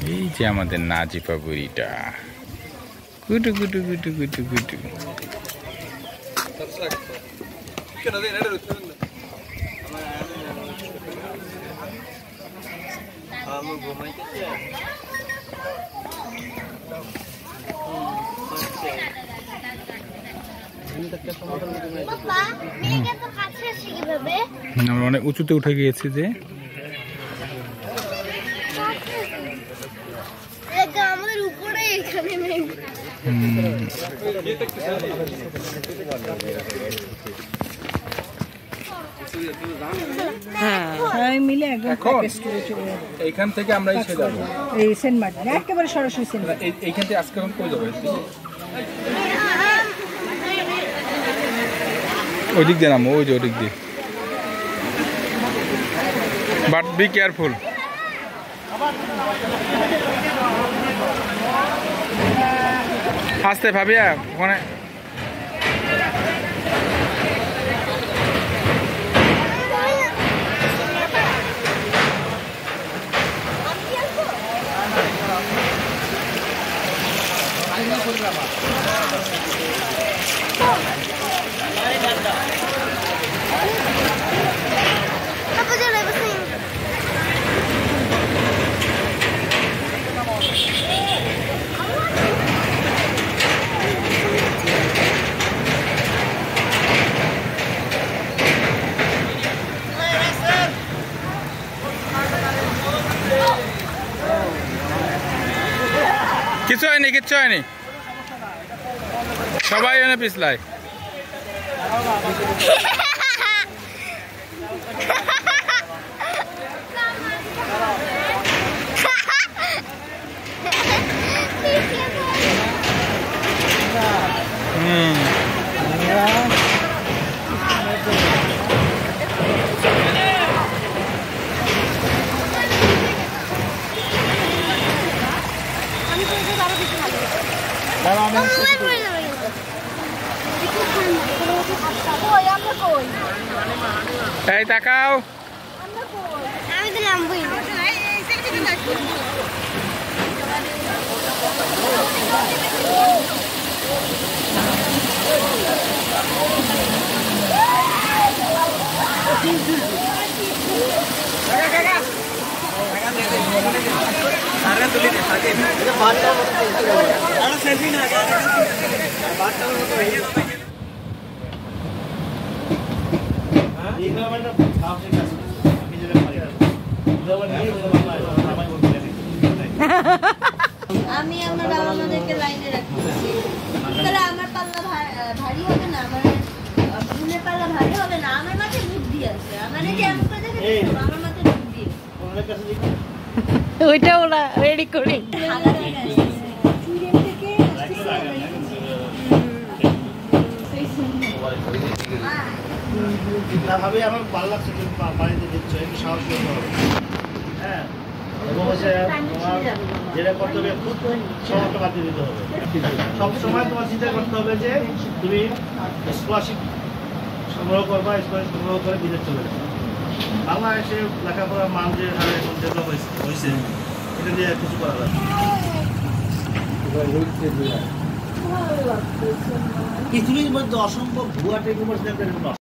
এই যে আমাদের নাজিফা বুড়িটা গুটু গুটু গুটু গুটু গুটু আমরা অনেক উঁচুতে উঠে গিয়েছি যে আমাদের উপরে এখানে নেই এইখান থেকে আমরা এসে যাবো সেন্ট মার্টিন একেবারে সরাসরি সেন্ট মার্টিন এইখান থেকে আজকে এখন কই যাবো ওই দিক দিয়ে নামো ওই যে ওই দিক দিয়ে বাট বি কেয়ারফুল আস্তে ভাবিয়া ওখানে কিছু হয়নি কিচ্ছু হয়নি সবাই এনে পিছলায় এই তাকাও আমি তো নামবই না আমি আমার বাবা মাদেরকে লাইনে রাখি তাহলে আমার পাল্লা ভারী হবে না আমার ফুলের পাল্লা ভারী হবে না আমার মাথায় বুদ্ধি আছে আমার যে এমন করে দেখে আমার মাথায় বুদ্ধি ওইটা ওরা রেডি করি ভাবে আমার পাল্লা পানিতে দিচ্ছ একটু সাহস করতে হবে হ্যাঁ যেটা করতে হবে খুব সময়টা বাতিল দিতে হবে সবসময় তোমার চিন্তা করতে হবে যে তুমি স্কলারশিপ সংগ্রহ করবা স্কলারশিপ সংগ্রহ করে বিদেশ চলে যাবে বাংলাদেশে লেখাপড়ার মান যে হারে এখন ডেভেলপ হয়েছে এটা দিয়ে কিছু করা যাবে পৃথিবীর মধ্যে অসম্ভব ভুয়া টেকনোলজি